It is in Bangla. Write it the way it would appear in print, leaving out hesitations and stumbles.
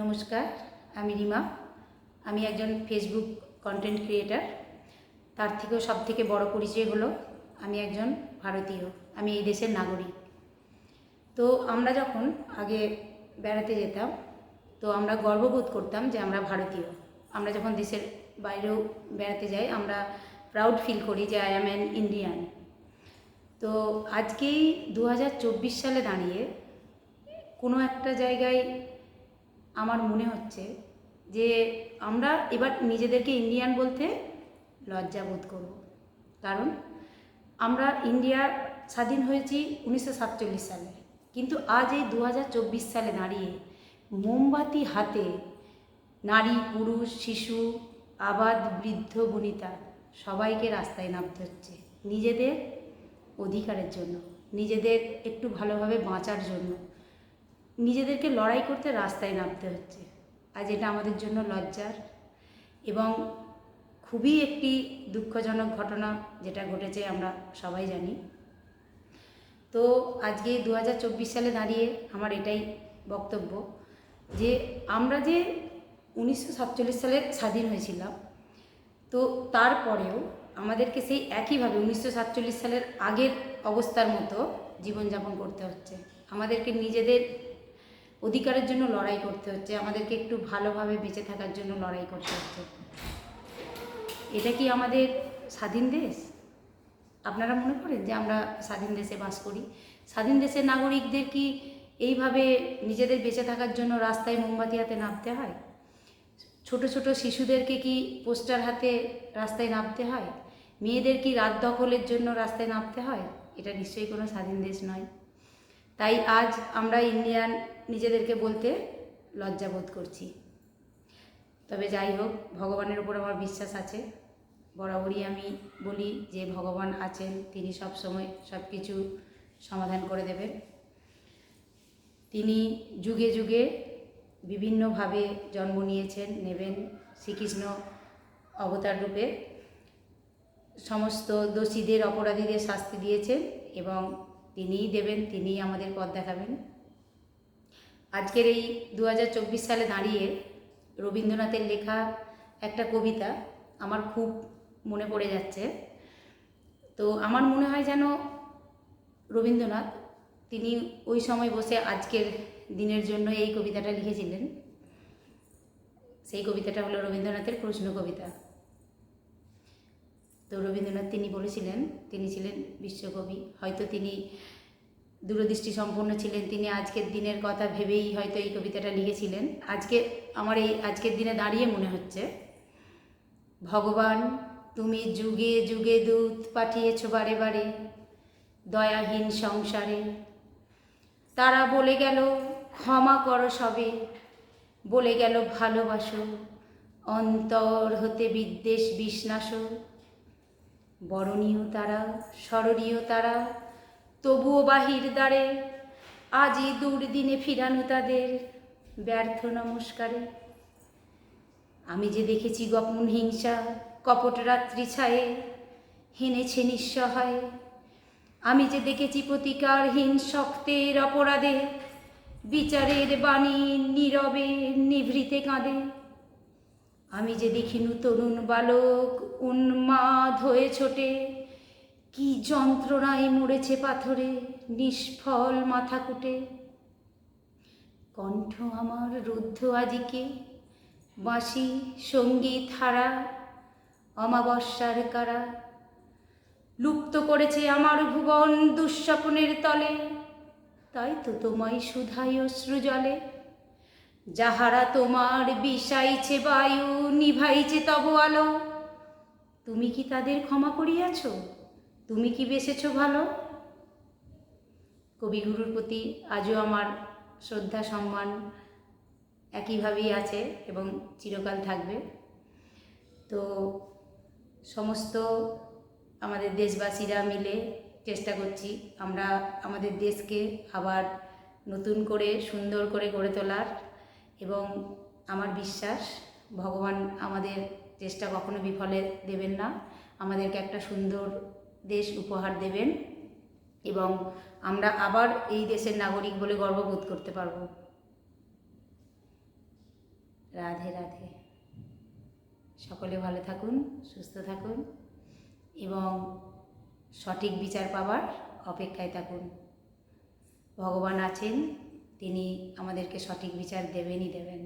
নমস্কার, আমি রিমা। আমি একজন ফেসবুক কন্টেন্ট ক্রিয়েটার। তার থেকেও সবথেকে বড় পরিচয় হলো আমি একজন ভারতীয়, আমি এই দেশের নাগরিক। তো আমরা যখন আগে বেড়াতে যেতাম, তো আমরা গর্ববোধ করতাম যে আমরা ভারতীয়। আমরা যখন দেশের বাইরেও বেড়াতে যাই, আমরা প্রাউড ফিল করি যে আই অ্যাম অ্যান ইন্ডিয়ান। তো আজকেই 2024 সালে দাঁড়িয়ে কোনো একটা জায়গায় আমার মনে হচ্ছে যে আমরা এবার নিজেদেরকে ইন্ডিয়ান বলতে লজ্জা বোধ করব। কারণ আমরা ইন্ডিয়া স্বাধীন হয়েছি 1947 সালে, কিন্তু আজ এই 2024 সালে দাঁড়িয়ে মোমবাতি হাতে নারী, পুরুষ, শিশু, আবাদ, বৃদ্ধ, বনিতা সবাইকে রাস্তায় নামতে হচ্ছে নিজেদের অধিকারের জন্য, নিজেদের একটু ভালোভাবে বাঁচার জন্য, নিজেদেরকে লড়াই করতে রাস্তায় নামতে হচ্ছে। আজ এটা আমাদের জন্য লজ্জার এবং খুবই একটি দুঃখজনক ঘটনা যেটা ঘটেছে আমরা সবাই জানি। তো আজকে 2024 সালে দাঁড়িয়ে আমার এটাই বক্তব্য যে আমরা যে 1947 সালে স্বাধীন হয়েছিলাম, তো তারপরেও আমাদেরকে সেই একইভাবে 1947 সালের আগের অবস্থার মতো জীবনযাপন করতে হচ্ছে। আমাদেরকে নিজেদের অধিকারের জন্য লড়াই করতে হচ্ছে, আমাদেরকে একটু ভালোভাবে বেঁচে থাকার জন্য লড়াই করতে হচ্ছে। এটা কি আমাদের স্বাধীন দেশ? আপনারা মনে করেন যে আমরা স্বাধীন দেশে বাস করি? স্বাধীন দেশের নাগরিকদের কি এইভাবে নিজেদের বেঁচে থাকার জন্য রাস্তায় মোমবাতি হাতে নামতে হয়? ছোট ছোট শিশুদেরকে কি পোস্টার হাতে রাস্তায় নামতে হয়? মেয়েদের কি রাত দখলের জন্য রাস্তায় নামতে হয়? এটা নিশ্চয়ই কোনো স্বাধীন দেশ নয়। তাই আজ আমরা ইন্ডিয়ান নিজেদেরকে বলতে লজ্জা বোধ করছি। তবে যাই হোক, ভগবানের উপর আমার বিশ্বাস আছে। বরাবরই আমি বলি যে ভগবান আছেন, তিনি সব সময় সব কিছু সমাধান করে দেবেন। তিনি যুগে যুগে বিভিন্নভাবে জন্ম নিয়েছেন, নেবেন। শ্রীকৃষ্ণ অবতার রূপে সমস্ত দোষীদের, অপরাধীদের শাস্তি দিয়েছেন এবং তিনিই দেবেন, তিনিই আমাদের পথ দেখাবেন। আজকের এই 2024 সালে দাঁড়িয়ে রবীন্দ্রনাথের লেখা একটা কবিতা আমার খুব মনে পড়ে যাচ্ছে। তো আমার মনে হয় যেন রবীন্দ্রনাথ তিনি ওই সময় বসে আজকের দিনের জন্য এই কবিতাটা লিখেছিলেন। সেই কবিতাটা হলো রবীন্দ্রনাথের প্রশ্ন কবিতা। তো রবীন্দ্রনাথ তিনি বলেছিলেন, তিনি ছিলেন বিশ্বকবি। হয়তো তিনি দূরদৃষ্টি সম্পন্ন ছিলেন, তিনি আজকের দিনের কথা ভেবেই হয়তো এই কবিতাটা লিখেছিলেন। আমার এই আজকের দিনে দাঁড়িয়ে মনে হচ্ছে, ভগবান তুমি যুগে যুগে দূত পাঠিয়েছ বারে বারে দয়াহীন সংসারে। তারা বলে গেল ক্ষমা করো সবে, বলে গেল ভালোবাসো, অন্তর হতে বিদ্বেষ বিষ্ণাস। বরণীয় তারা, স্মরণীয় তারা, তবুও বাহির দ্বারে আজই দুর্দিনে ফিরানো তাদের ব্যর্থ নমস্কারে। আমি যে দেখেছি গোপন হিংসা কপট রাত্রি ছায়ে হেনেছে নিঃসহায়। আমি যে দেখেছি প্রতিকারহীন শক্তের অপরাধে বিচারের বাণী নীরবে নিভৃতে কাঁদে। আমি যে দেখিনু তরুণ বালক উন্মাদ হয়ে ছোটে, কি যন্ত্রণায় মরেছে পাথরে নিষ্ফল মাথা কুটে। কণ্ঠ আমার রুদ্ধ আজিকে, বাঁশি সঙ্গীত হারা অমাবস্যার কারা। লুপ্ত করেছে আমার ভুবন দুঃস্বপ্নের তলে, তাই তো তোমায় শুধাই অশ্রু জলে। যাহারা তোমার বিষাইছে বায়ু, নিভাইছে তব আলো, তুমি কি তাদের ক্ষমা করিয়াছ? তুমি কি বেসেছ ভালো? কবিগুরুর প্রতি আজও আমার শ্রদ্ধা সম্মান একইভাবেই আছে এবং চিরকাল থাকবে। তো সমস্ত আমাদের দেশবাসীরা মিলে চেষ্টা করছি আমরা আমাদের দেশকে আবার নতুন করে সুন্দর করে গড়ে তোলার, এবং আমার বিশ্বাস ভগবান আমাদের চেষ্টা কখনো বিফলে দেবেন না, আমাদেরকে একটা সুন্দর দেশ উপহার দেবেন এবং আমরা আবার এই দেশের নাগরিক বলে গর্ববোধ করতে পারব। রাধে রাধে। সকলে ভালো থাকুন, সুস্থ থাকুন এবং সঠিক বিচার পাওয়ার অপেক্ষায় থাকুন। ভগবান আছেন, তিনি আমাদেরকে সঠিক বিচার দেবেনই দেবেন।